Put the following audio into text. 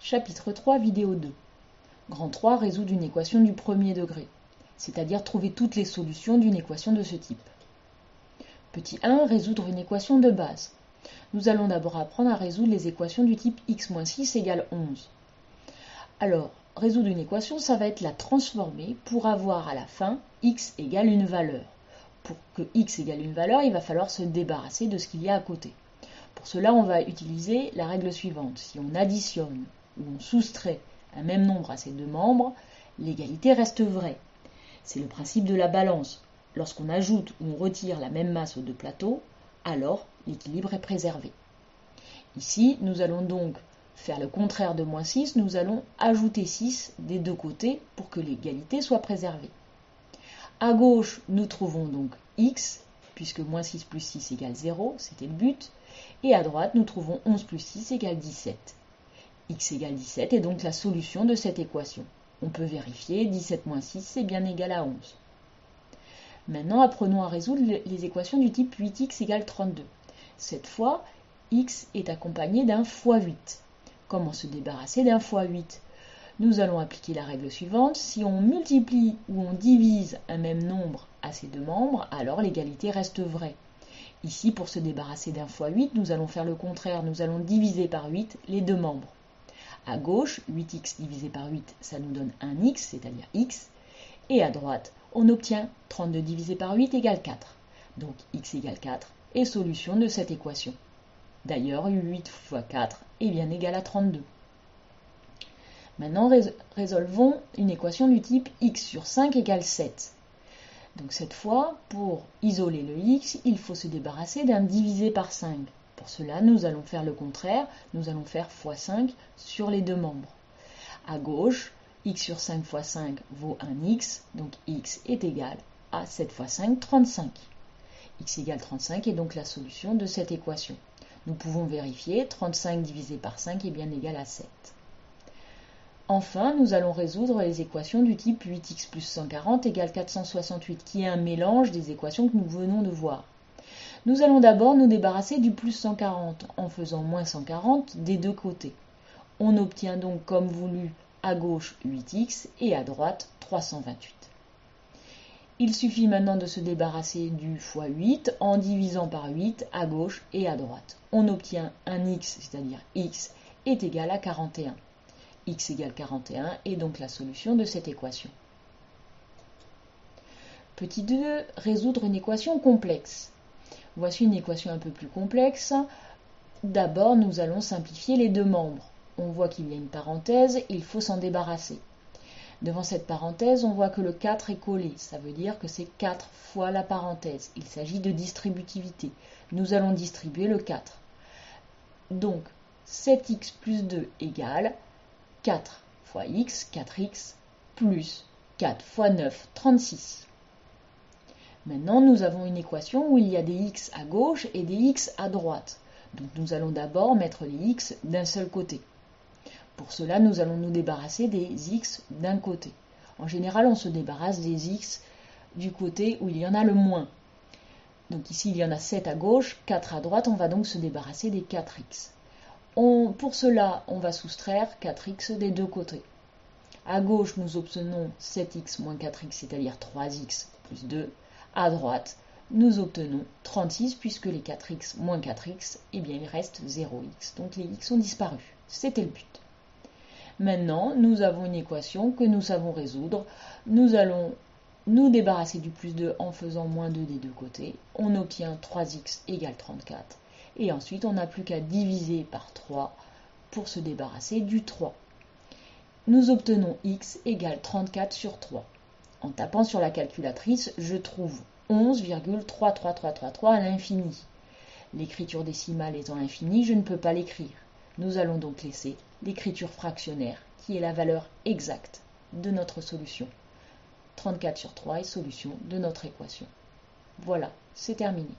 Chapitre 3, vidéo 2. Grand 3, résoudre une équation du premier degré, c'est-à-dire trouver toutes les solutions d'une équation de ce type. Petit 1, résoudre une équation de base. Nous allons d'abord apprendre à résoudre les équations du type x-6 égale 11. Alors, résoudre une équation, ça va être la transformer pour avoir à la fin x égale une valeur. Pour que x égale une valeur, il va falloir se débarrasser de ce qu'il y a à côté. Pour cela, on va utiliser la règle suivante. Si on additionne ou on soustrait un même nombre à ses deux membres, l'égalité reste vraie. C'est le principe de la balance. Lorsqu'on ajoute ou on retire la même masse aux deux plateaux, alors l'équilibre est préservé. Ici, nous allons donc faire le contraire de moins 6, nous allons ajouter 6 des deux côtés pour que l'égalité soit préservée. À gauche, nous trouvons donc x, puisque moins 6 plus 6 égale 0, c'était le but. Et à droite, nous trouvons 11 plus 6 égale 17. X égale 17 est donc la solution de cette équation. On peut vérifier, 17 moins 6 c'est bien égal à 11. Maintenant, apprenons à résoudre les équations du type 8x égale 32. Cette fois, x est accompagné d'un fois 8. Comment se débarrasser d'un fois 8 ? Nous allons appliquer la règle suivante. Si on multiplie ou on divise un même nombre à ses deux membres, alors l'égalité reste vraie. Ici, pour se débarrasser d'un fois 8, nous allons faire le contraire. Nous allons diviser par 8 les deux membres. À gauche, 8x divisé par 8, ça nous donne un x, c'est-à-dire x. Et à droite, on obtient 32 divisé par 8 égale 4. Donc x égale 4 est solution de cette équation. D'ailleurs, 8 fois 4 est bien égal à 32. Maintenant, résolvons une équation du type x sur 5 égale 7. Donc cette fois, pour isoler le x, il faut se débarrasser d'un divisé par 5. Pour cela, nous allons faire le contraire, nous allons faire fois 5 sur les deux membres. À gauche, x sur 5 fois 5 vaut un x, donc x est égal à 7 fois 5, 35. X égale 35 est donc la solution de cette équation. Nous pouvons vérifier, 35 divisé par 5 est bien égal à 7. Enfin, nous allons résoudre les équations du type 8x plus 140 égale 468, qui est un mélange des équations que nous venons de voir. Nous allons d'abord nous débarrasser du plus 140 en faisant moins 140 des deux côtés. On obtient donc comme voulu à gauche 8x et à droite 328. Il suffit maintenant de se débarrasser du fois 8 en divisant par 8 à gauche et à droite. On obtient un x, c'est-à-dire x, est égal à 41. X égale 41 est donc la solution de cette équation. Petit 2, résoudre une équation complexe. Voici une équation un peu plus complexe. D'abord, nous allons simplifier les deux membres. On voit qu'il y a une parenthèse, il faut s'en débarrasser. Devant cette parenthèse, on voit que le 4 est collé. Ça veut dire que c'est 4 fois la parenthèse. Il s'agit de distributivité. Nous allons distribuer le 4. Donc, 7x plus 2 égale 4 fois x, 4x, plus 4 fois 9, 36. Maintenant, nous avons une équation où il y a des x à gauche et des x à droite. Donc nous allons d'abord mettre les x d'un seul côté. Pour cela, nous allons nous débarrasser des x d'un côté. En général, on se débarrasse des x du côté où il y en a le moins. Donc ici, il y en a 7 à gauche, 4 à droite, on va donc se débarrasser des 4x. Pour cela, on va soustraire 4x des deux côtés. À gauche, nous obtenons 7x moins 4x, c'est-à-dire 3x plus 2. À droite, nous obtenons 36, puisque les 4x moins 4x, eh bien, il reste 0x. Donc les x ont disparu. C'était le but. Maintenant, nous avons une équation que nous savons résoudre. Nous allons nous débarrasser du plus 2 en faisant moins 2 des deux côtés. On obtient 3x égale 34. Et ensuite, on n'a plus qu'à diviser par 3 pour se débarrasser du 3. Nous obtenons x égale 34 sur 3. En tapant sur la calculatrice, je trouve 11,33333 à l'infini. L'écriture décimale étant infinie, je ne peux pas l'écrire. Nous allons donc laisser l'écriture fractionnaire, qui est la valeur exacte de notre solution. 34 sur 3 est solution de notre équation. Voilà, c'est terminé.